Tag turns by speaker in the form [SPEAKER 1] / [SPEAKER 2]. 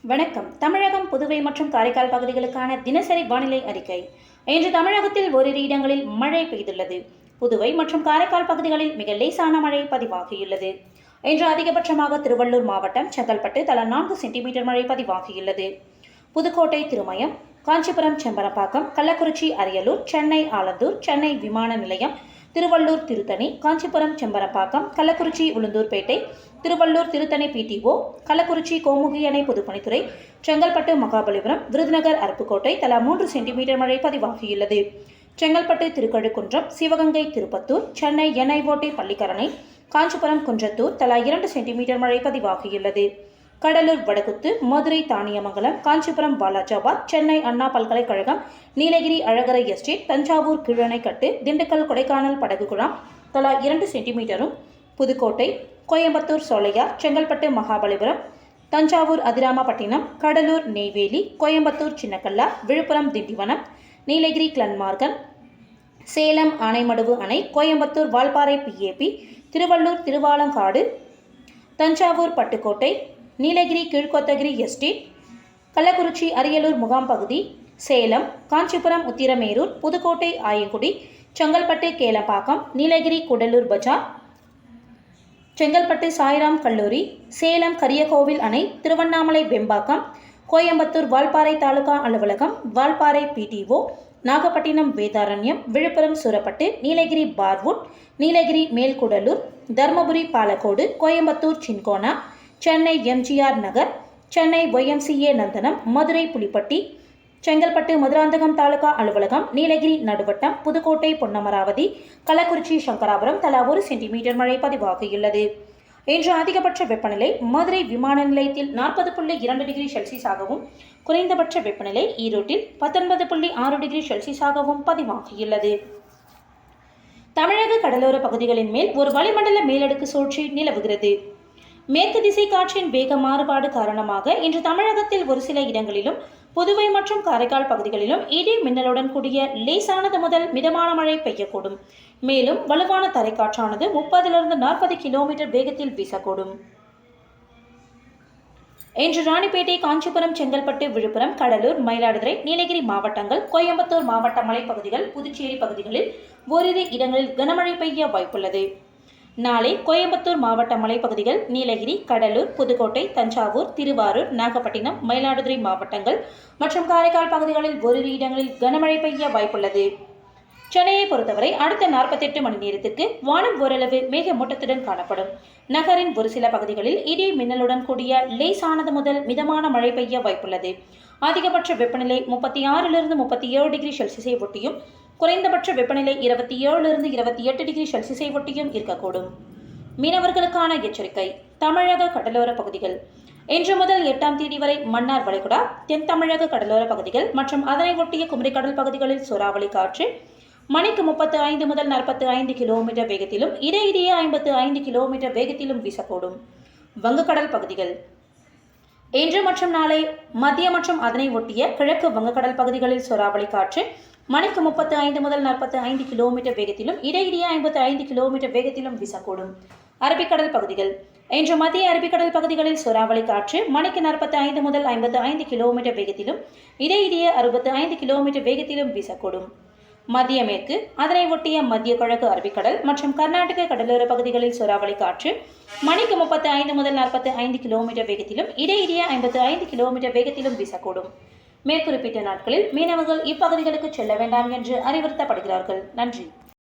[SPEAKER 1] வணக்கம். தமிழகம், புதுவை மற்றும் காரைக்கால் பகுதிகளுக்கான தினசரி வானிலை அறிக்கை. இன்று தமிழகத்தில் ஓரிரு இடங்களில் மழை பெய்துள்ளது. புதுவை மற்றும் காரைக்கால் பகுதிகளில் மிக லேசான மழை பதிவாகியுள்ளது. இன்று அதிகபட்சமாக திருவள்ளூர் மாவட்டம் செங்கல்பட்டு தலா 4 சென்டிமீட்டர் மழை பதிவாகியுள்ளது. புதுக்கோட்டை, திருமயம், காஞ்சிபுரம், செம்பரம்பாக்கம், கள்ளக்குறிச்சி, அரியலூர், சென்னை ஆலந்தூர், சென்னை விமான நிலையம், திருவள்ளூர், திருத்தணி, காஞ்சிபுரம், செம்பரம்பாக்கம், கள்ளக்குறிச்சி, உளுந்தூர்பேட்டை, திருவள்ளூர், திருத்தணி பிடிஓ, கள்ளக்குறிச்சி, கோமுகி அணை பொதுப்பணித்துறை, செங்கல்பட்டு, மகாபலிபுரம், விருதுநகர், அருப்புக்கோட்டை தலா 3 சென்டிமீட்டர் மழை பதிவாகியுள்ளது. செங்கல்பட்டு, திருக்கழுக்குன்றம், சிவகங்கை, திருப்பத்தூர், சென்னை என்ஐஓடி பள்ளிக்கரணை, காஞ்சிபுரம், குன்றத்தூர் தலா 2 சென்டிமீட்டர் மழை பதிவாகியுள்ளது. கடலூர், வடகுத்து, மதுரை, தானியமங்கலம், காஞ்சிபுரம், வாலாஜாபாத், சென்னை அண்ணா பல்கலைக்கழகம், நீலகிரி, அழகரை எஸ்டேட், தஞ்சாவூர், கீழணைக்கட்டு, திண்டுக்கல், கொடைக்கானல் படகு குழாம் தலா 2 சென்டிமீட்டரும், புதுக்கோட்டை, கோயம்புத்தூர், சோலையார், செங்கல்பட்டு, மகாபலிபுரம், தஞ்சாவூர், அதிராமப்பட்டினம், கடலூர், நெய்வேலி, கோயம்புத்தூர், சின்னக்கல்லா, விழுப்புரம், திண்டிவனம், நீலகிரி, கிளன்மார்கன், சேலம், ஆனைமடுவு அணை, கோயம்புத்தூர், வால்பாறை, பிஏபி, திருவள்ளூர், திருவாலங்காடு, தஞ்சாவூர், பட்டுக்கோட்டை, நீலகிரி, கீழ்கோத்தகிரி எஸ்டேட், கள்ளக்குறிச்சி, அரியலூர் முகாம் பகுதி, சேலம், காஞ்சிபுரம், உத்திரமேரூர், புதுக்கோட்டை, ஆயங்குடி, செங்கல்பட்டு, கேளம்பாக்கம், நீலகிரி, கூடலூர் பஜார், செங்கல்பட்டு, சாய்ராம் கல்லூரி, சேலம், கரியகோவில் அணை, திருவண்ணாமலை, வெம்பாக்கம், கோயம்புத்தூர், வால்பாறை தாலுகா அலுவலகம், வால்பாறை பிடிஓ, நாகப்பட்டினம், வேதாரண்யம், விழுப்புரம், சூரப்பட்டு, நீலகிரி, பார்வுட், நீலகிரி, மேல்கூடலூர், தர்மபுரி, பாலக்கோடு, கோயம்புத்தூர், சின்கோனா, சென்னை, எம்ஜிஆர் நகர், சென்னை, ஒய்எம்சிஏ நந்தனம், மதுரை, புலிப்பட்டி, செங்கல்பட்டு, மதுராந்தகம் தாலுகா அலுவலகம், நீலகிரி, நடுவட்டம், புதுக்கோட்டை, பொன்னமராவதி, கள்ளக்குறிச்சி, சங்கராபுரம் தலா 1 சென்டிமீட்டர் மழை பதிவாகியுள்ளது. இன்று அதிகபட்ச வெப்பநிலை மதுரை விமான நிலையத்தில் 40.2 டிகிரி செல்சியஸாகவும், குறைந்தபட்ச வெப்பநிலை ஈரோட்டில் 19.6 டிகிரி செல்சியஸாகவும் பதிவாகியுள்ளது. தமிழக கடலோர பகுதிகளின் மேல் ஒரு வளிமண்டல மேலடுக்கு சுழற்சி நிலவுகிறது. மேற்கு திசை காற்றின் வேக மாறுபாடு காரணமாக இன்று தமிழகத்தில் ஒரு சில இடங்களிலும், புதுவை மற்றும் காரைக்கால் பகுதிகளிலும் இடி மின்னலுடன் கூடிய லேசானது முதல் மிதமான மழை பெய்யக்கூடும். மேலும் வலுவான தரைக்காற்றானது 30 - 40 கிலோமீட்டர் வேகத்தில் வீசக்கூடும். இன்று ராணிப்பேட்டை, காஞ்சிபுரம், செங்கல்பட்டு, விழுப்புரம், கடலூர், மயிலாடுதுறை, நீலகிரி மாவட்டங்கள், கோயம்புத்தூர் மாவட்ட மலைப்பகுதிகள், புதுச்சேரி பகுதிகளில் ஓரிரு இடங்களில் கனமழை பெய்ய வாய்ப்புள்ளது. நாளை கோயம்புத்தூர் மாவட்ட மலைப்பகுதிகள், நீலகிரி, கடலூர், புதுக்கோட்டை, தஞ்சாவூர், திருவாரூர், நாகப்பட்டினம், மயிலாடுதுறை மாவட்டங்கள் மற்றும் காரைக்கால் பகுதிகளில் ஓரிரு இடங்களில் கனமழை பெய்ய வாய்ப்புள்ளது. சென்னையை பொறுத்தவரை அடுத்த 48 மணி நேரத்திற்கு வானம் ஓரளவு மேகமூட்டத்துடன் காணப்படும். நகரின் ஒரு சில பகுதிகளில் இடி மின்னலுடன் கூடிய லேசானது முதல் மிதமான மழை பெய்ய வாய்ப்புள்ளது. அதிகபட்ச வெப்பநிலை 36 - 37 டிகிரி செல்சியஸை ஒட்டியும், குறைந்தபட்ச வெப்பநிலை 27 - 28 டிகிரி செல்சியஸை ஒட்டியும் இருக்கக்கூடும். மீனவர்களுக்கான எச்சரிக்கை. தமிழக கடலோர பகுதிகள். இன்று முதல் 8ஆம் தேதி வரை மன்னார் வளைகுடா, தென் தமிழக கடலோர பகுதிகள் மற்றும் அதனை ஒட்டிய குமரிக்கடல் பகுதிகளில் சூறாவளி காற்று மணிக்கு 35 முதல் 45 கிலோமீட்டர் வேகத்திலும், இடையிடையே 55 கிலோமீட்டர் வேகத்திலும் வீசக்கூடும். வங்கக்கடல் பகுதிகள். இன்று மற்றும் நாளை மத்திய மற்றும் அதனை ஒட்டிய கிழக்கு வங்கக்கடல் பகுதிகளில் சூறாவளி காற்று மணிக்கு 35 முதல் 45 கிலோமீட்டர் வேகத்திலும், இடையிடையே 55 கிலோமீட்டர் வேகத்திலும் வீசக்கூடும். அரபிக்கடல் பகுதிகள். இன்று மத்திய அரபிக்கடல் பகுதிகளில் சூறாவளி காற்று மணிக்கு 45 முதல் 55 கிலோமீட்டர் வேகத்திலும், இடையிடையே 65 கிலோமீட்டர் வேகத்திலும் வீசக்கூடும். மத்திய மேற்கு அதனை ஒட்டிய மத்திய கிழக்கு அரபிக்கடல் மற்றும் கர்நாடக கடலோர பகுதிகளில் சூறாவளி காற்று மணிக்கு 35 முதல் 45 கிலோமீட்டர் வேகத்திலும், இடையிடையே 55 கிலோமீட்டர் வேகத்திலும் வீசக்கூடும். மேற்குறிப்பிட்ட நாட்களில் மீனவர்கள் இப்பகுதிகளுக்கு செல்ல வேண்டாம் என்று அறிவுறுத்தப்படுகிறார்கள். நன்றி.